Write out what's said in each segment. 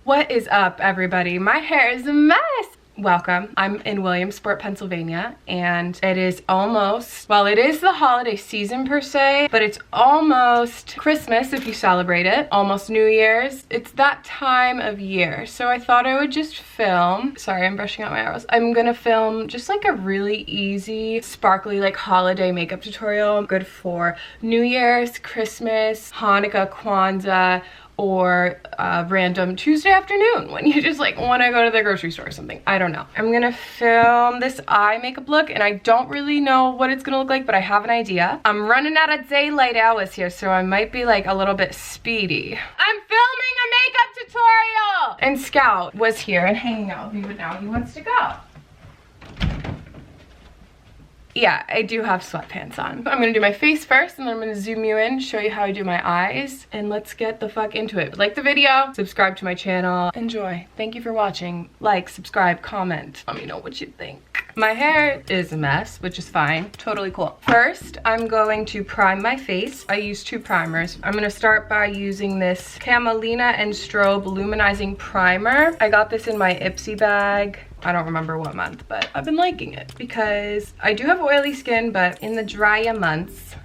What is up, everybody? My hair is a mess. Welcome. I'm in Williamsport, Pennsylvania, and it is almost, well, it is the holiday season per se, but it's almost Christmas if you celebrate it, almost New Year's. It's that time of year. So I thought I would just film, sorry, I'm brushing out my eyebrows. I'm gonna film just like a really easy, sparkly, like holiday makeup tutorial. Good for New Year's, Christmas, Hanukkah, Kwanzaa, or a random Tuesday afternoon when you just like want to go to the grocery store or something. I don't know. I'm gonna film this eye makeup look and I don't really know what it's gonna look like, but I have an idea. I'm running out of daylight hours here, so I might be like a little bit speedy. I'm filming a makeup tutorial! And Scout was here and hanging out with me, but now he wants to go. Yeah, I do have sweatpants on. I'm gonna do my face first and then I'm gonna zoom you in, show you how I do my eyes, and let's get the fuck into it. Like the video, subscribe to my channel, enjoy. Thank you for watching. Like, subscribe, comment. Let me know what you think. My hair is a mess, which is fine. Totally cool. First, I'm going to prime my face. I use two primers. I'm gonna start by using this Camelina and Strobe Luminizing Primer. I got this in my Ipsy bag. I don't remember what month, but I've been liking it because I do have oily skin, but in the drier months,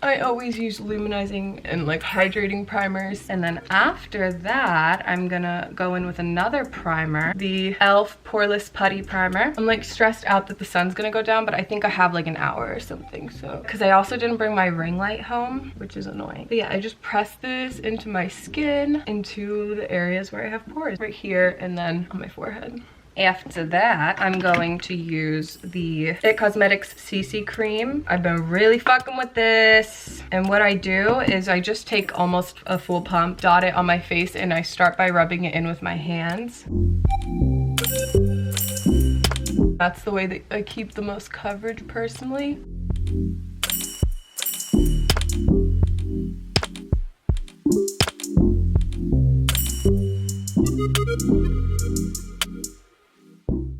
I always use luminizing and like hydrating primers. And then after that, I'm gonna go in with another primer, the e.l.f. Poreless Putty Primer. I'm like stressed out that the sun's gonna go down, but I think I have like an hour or something. So, because I also didn't bring my ring light home, which is annoying. But yeah, I just press this into my skin, into the areas where I have pores. Right here and then on my forehead. After that, I'm going to use the It Cosmetics CC Cream. I've been really fucking with this. And what I do is I just take almost a full pump, dot it on my face, and I start by rubbing it in with my hands. That's the way that I keep the most coverage personally.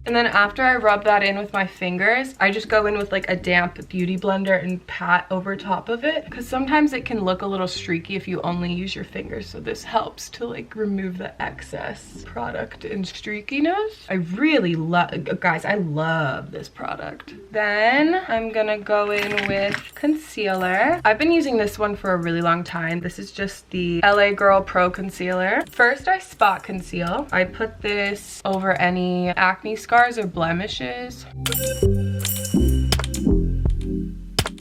And then after I rub that in with my fingers, I just go in with like a damp beauty blender and pat over top of it. Because sometimes it can look a little streaky if you only use your fingers. So this helps to like remove the excess product and streakiness. I really love, guys, I love this product. Then I'm gonna go in with concealer. I've been using this one for a really long time. This is just the LA Girl Pro Concealer. First I spot conceal. I put this over any acne scars or blemishes.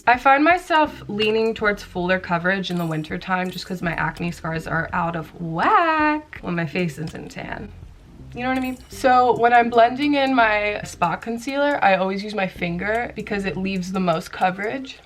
I find myself leaning towards fuller coverage in the winter time just because my acne scars are out of whack when my face isn't tan. You know what I mean? So when I'm blending in my spot concealer, I always use my finger because it leaves the most coverage.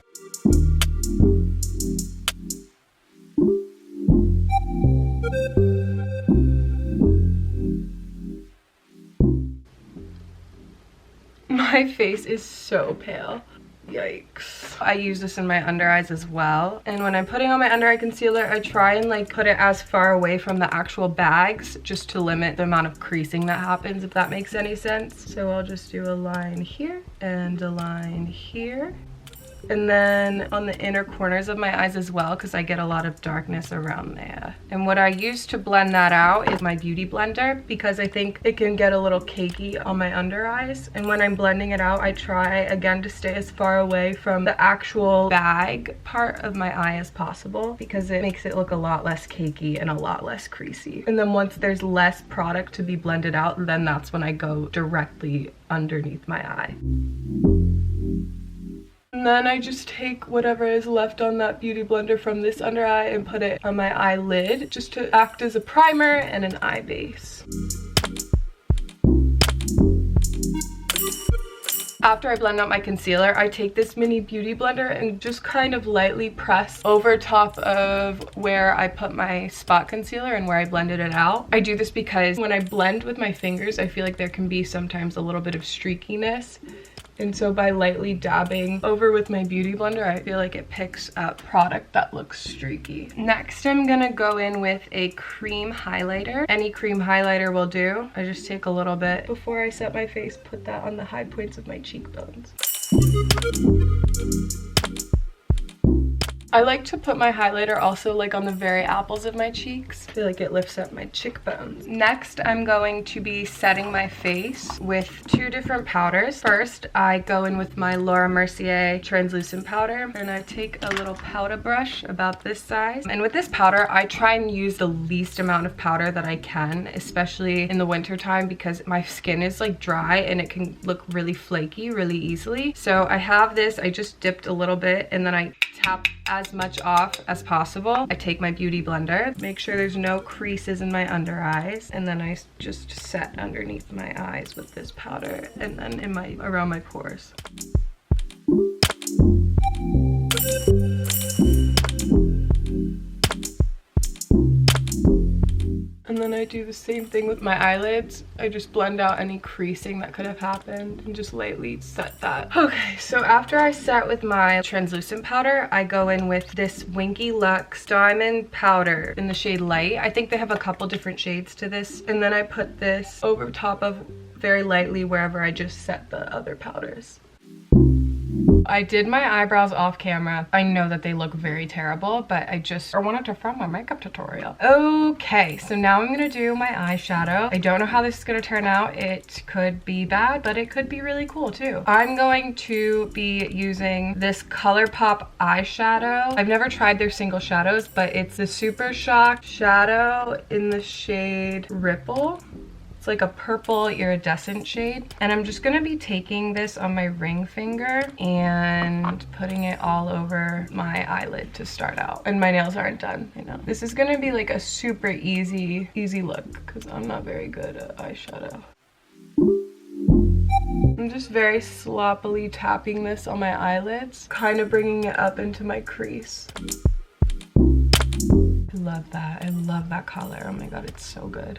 My face is so pale. Yikes. I use this in my under eyes as well. And when I'm putting on my under eye concealer, I try and like put it as far away from the actual bags just to limit the amount of creasing that happens, if that makes any sense. So I'll just do a line here and a line here. And then on the inner corners of my eyes as well, because I get a lot of darkness around there. And what I use to blend that out is my beauty blender, because I think it can get a little cakey on my under eyes. And when I'm blending it out, I try again to stay as far away from the actual bag part of my eye as possible, because it makes it look a lot less cakey and a lot less creasy. And then once there's less product to be blended out, then that's when I go directly underneath my eye. And then I just take whatever is left on that beauty blender from this under eye and put it on my eyelid just to act as a primer and an eye base. After I blend out my concealer, I take this mini beauty blender and just kind of lightly press over top of where I put my spot concealer and where I blended it out. I do this because when I blend with my fingers, I feel like there can be sometimes a little bit of streakiness. And so by lightly dabbing over with my beauty blender, I feel like it picks up product that looks streaky. Next, I'm gonna go in with a cream highlighter. Any cream highlighter will do. I just take a little bit before I set my face, put that on the high points of my cheekbones. I like to put my highlighter also like on the very apples of my cheeks. I feel like it lifts up my cheekbones. Next, I'm going to be setting my face with 2 different powders. First, I go in with my Laura Mercier translucent powder, and I take a little powder brush about this size. And with this powder, I try and use the least amount of powder that I can, especially in the winter time, because my skin is like dry and it can look really flaky really easily. So I have this, I just dipped a little bit, and then I tap as much off as possible. I take my beauty blender, make sure there's no creases in my under eyes, and then I just set underneath my eyes with this powder and then in around my pores. And then I do the same thing with my eyelids. I just blend out any creasing that could have happened and just lightly set that. Okay, so after I set with my translucent powder, I go in with this Winky Luxe Diamond powder in the shade Light. I think they have a couple different shades to this. And then I put this over top of very lightly wherever I just set the other powders. I did my eyebrows off camera. I know that they look very terrible, but I wanted to film my makeup tutorial. Okay, so now I'm gonna do my eyeshadow. I don't know how this is gonna turn out. It could be bad, but it could be really cool too. I'm going to be using this ColourPop eyeshadow. I've never tried their single shadows, but it's the Super Shock shadow in the shade Ripple. It's like a purple iridescent shade. And I'm just gonna be taking this on my ring finger and putting it all over my eyelid to start out. And my nails aren't done, you know. This is gonna be like a super easy look because I'm not very good at eyeshadow. I'm just very sloppily tapping this on my eyelids, kind of bringing it up into my crease. I love that. I love that color. Oh my god, it's so good.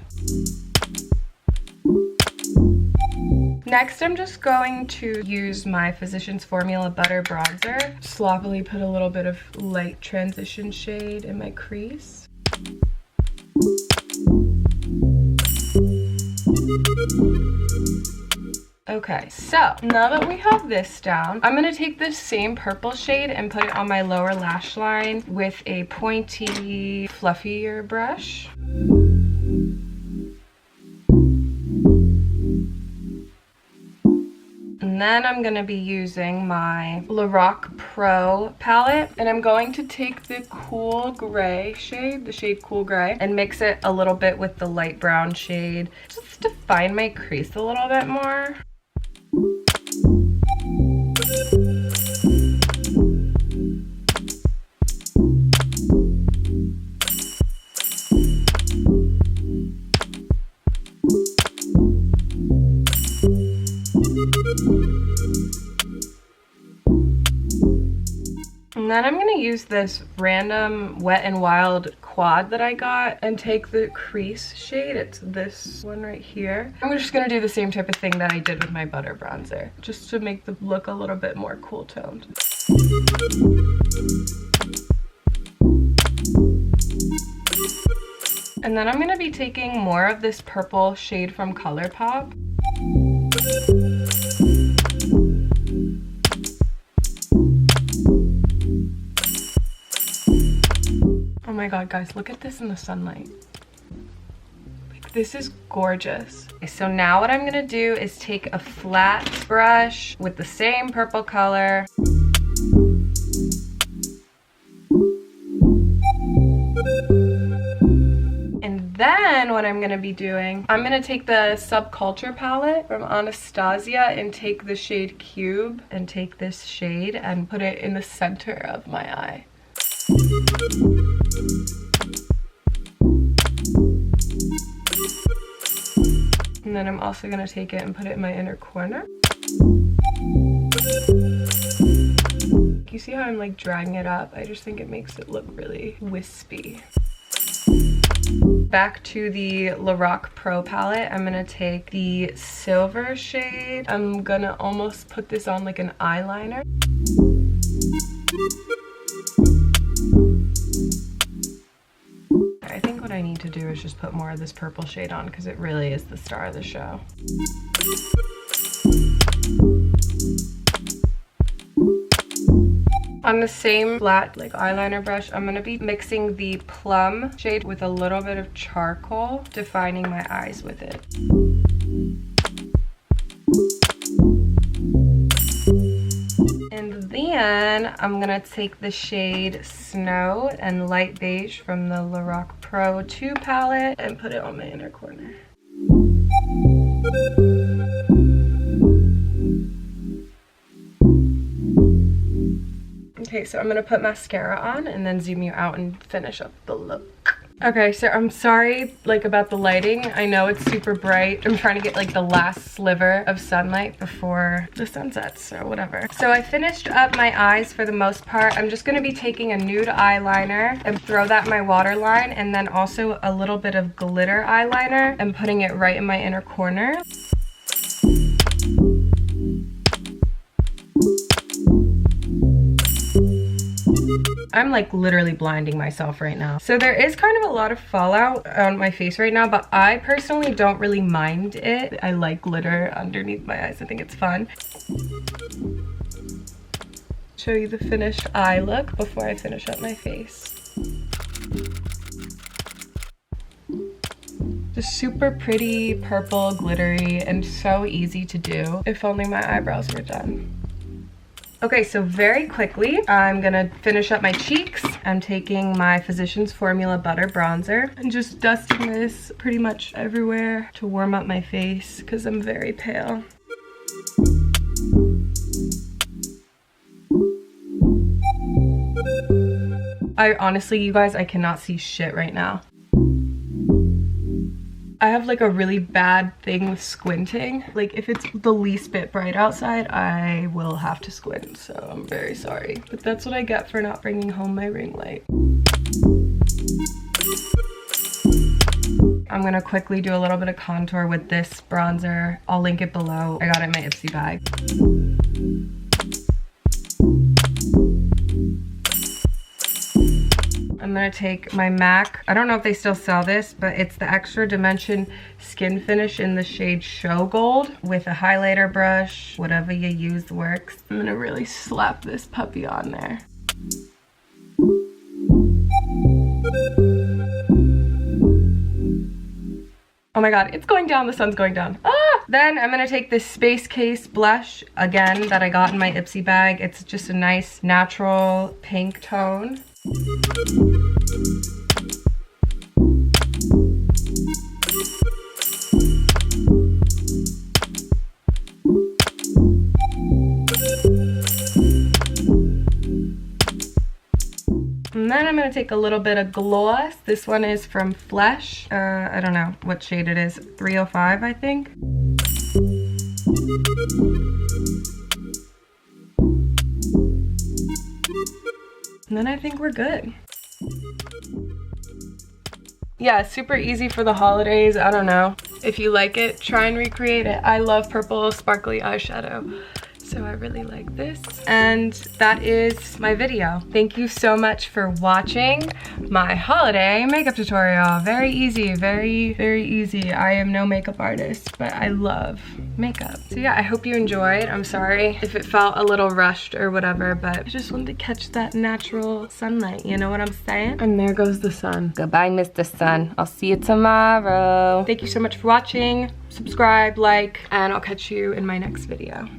Next, I'm just going to use my Physicians Formula Butter Bronzer. Sloppily put a little bit of light transition shade in my crease. Okay, so now that we have this down, I'm gonna take this same purple shade and put it on my lower lash line with a pointy, fluffier brush. And then I'm gonna be using my Lorac Pro palette, and I'm going to take the cool gray shade, the shade Cool Gray, and mix it a little bit with the light brown shade, just to define my crease a little bit more. And then I'm gonna use this random Wet n Wild quad that I got and take the crease shade. It's this one right here. I'm just gonna do the same type of thing that I did with my butter bronzer, just to make the look a little bit more cool toned. And then I'm gonna be taking more of this purple shade from ColourPop. Oh my god, guys, look at this in the sunlight. Like, this is gorgeous. Okay, so now what I'm gonna do is take a flat brush with the same purple color. And then what I'm gonna be doing, I'm gonna take the Subculture palette from Anastasia and take the shade Cube and take this shade and put it in the center of my eye. And then I'm also going to take it and put it in my inner corner. You see how I'm like dragging it up? I just think it makes it look really wispy. Back to the Lorac Pro palette, I'm going to take the silver shade. I'm going to almost put this on like an eyeliner. I think what I need to do is just put more of this purple shade on because it really is the star of the show. On the same flat like eyeliner brush, I'm gonna be mixing the plum shade with a little bit of charcoal, defining my eyes with it. And then I'm gonna take the shade Snow and Light Beige from the Lorac Pro 2 palette and put it on my inner corner. Okay, so I'm gonna put mascara on and then zoom you out and finish up the look. Okay, so I'm sorry like about the lighting. I know it's super bright. I'm trying to get like the last sliver of sunlight before the sun sets, so whatever. So I finished up my eyes for the most part. I'm just gonna be taking a nude eyeliner and throw that in my waterline, and then also a little bit of glitter eyeliner and putting it right in my inner corner. I'm like literally blinding myself right now. So there is kind of a lot of fallout on my face right now, but I personally don't really mind it. I like glitter underneath my eyes. I think it's fun. Show you the finished eye look before I finish up my face. Just super pretty, purple, glittery, and so easy to do. If only my eyebrows were done. Okay, so very quickly, I'm gonna finish up my cheeks. I'm taking my Physicians Formula Butter Bronzer and just dusting this pretty much everywhere to warm up my face because I'm very pale. Honestly, you guys, I cannot see shit right now. I have like a really bad thing with squinting. Like if it's the least bit bright outside, I will have to squint, so I'm very sorry. But that's what I get for not bringing home my ring light. I'm gonna quickly do a little bit of contour with this bronzer. I'll link it below. I got it in my Ipsy bag. I'm gonna take my MAC, I don't know if they still sell this, but it's the Extra Dimension Skin Finish in the shade Show Gold with a highlighter brush. Whatever you use works. I'm gonna really slap this puppy on there. Oh my god, it's going down, the sun's going down. Ah! Then I'm gonna take this Space Case blush, again, that I got in my Ipsy bag. It's just a nice natural pink tone. And then I'm going to take a little bit of gloss. This one is from Flesh. I don't know what shade it is. 305, I think. And then I think we're good. Yeah, super easy for the holidays. I don't know. If you like it, try and recreate it. I love purple sparkly eyeshadow, so I really like this. And that is my video. Thank you so much for watching my holiday makeup tutorial. Very easy, very, very easy. I am no makeup artist, but I love makeup. So yeah, I hope you enjoyed. I'm sorry if it felt a little rushed or whatever, but I just wanted to catch that natural sunlight, you know what I'm saying? And there goes the sun. Goodbye, Mr. Sun. I'll see you tomorrow. Thank you so much for watching. Subscribe, like, and I'll catch you in my next video.